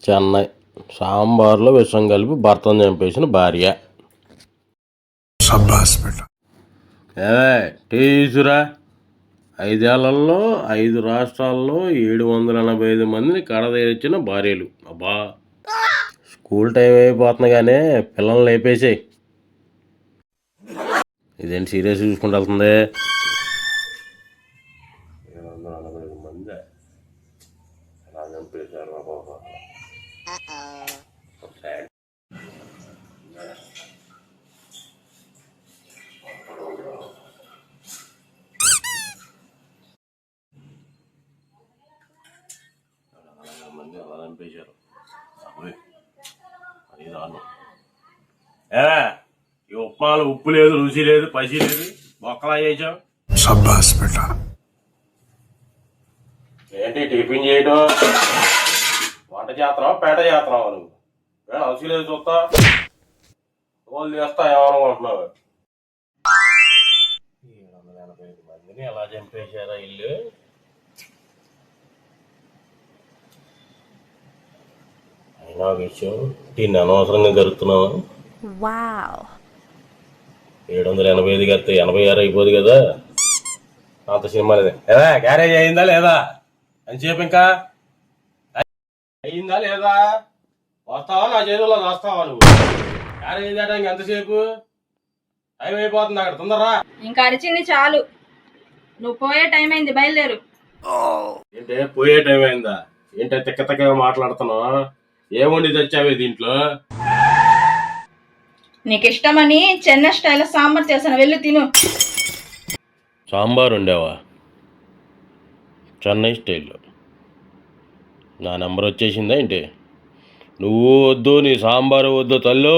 చెన్నై సాంబార్లో విషం కలిపి భర్తను చంపేసిన భార్య. ఏవే టీసురా 5 ఏళ్లలో 5 రాష్ట్రాల్లో 785 మందిని కడతీర్చిన భార్యలు. అబ్బా స్కూల్ టైం అయిపోతుంది కానీ పిల్లల్ని లేపేసేయి. ఇదేంటి సీరియస్ చూసుకుంటూ వెళ్తుంది. 785 మంది ఎలా చంపేశారు బాబా. మంది అలా చంపేశారు. అది దారుణం. ఈ ఉప్మాలు ఉప్పు లేదు, రుచి లేదు, పసి లేదు, బొక్కలా చేసావు. ఏంటి టిఫిన్ చేయడం, వంట చేస్తున్నావా పేట చేస్తున్నావా నువ్వు? రుచి లేదు చూస్తా వాళ్ళు చేస్తా ఏమనుకుంటున్నావు. 785 మందిని ఎలా చంపేశారా ఇల్లు. అయినా విషయం దీన్ని అనవసరంగా జరుగుతున్నావా. 785 కడితే 86 అయిపోదు కదా. అంత సినిమా లేదు. క్యారేజ్ అయిందా లేదా ఎంతసేపు ఇంకా అయిందా లేదా? వస్తావా నా చేతుల్లో వస్తావా నువ్వు? క్యారేజ్ చేయడానికి ఎంతసేపు? టైం అయిపోతుంది అక్కడ తొందరరా. ఇంకా అరిచింది చాలు, నువ్వు పోయే టైం అయింది, బయలుదేరు. ఏంటే పోయే టైం అయిందా? ఏంటో తిక్క తిక్కగా మాట్లాడుతున్నావా? ఏముండి తెచ్చావే దీంట్లో? నీకు ఇష్టమని చెన్నై స్టైల్ సాంబార్ చేశాను, వెళ్ళి తిను. సాంబార్ ఉండేవా? చెన్నై స్టైల్లో నా నెంబర్ వచ్చేసిందా ఏంటి? నువ్వు వద్దు, నీ సాంబారు వద్దు తల్లు.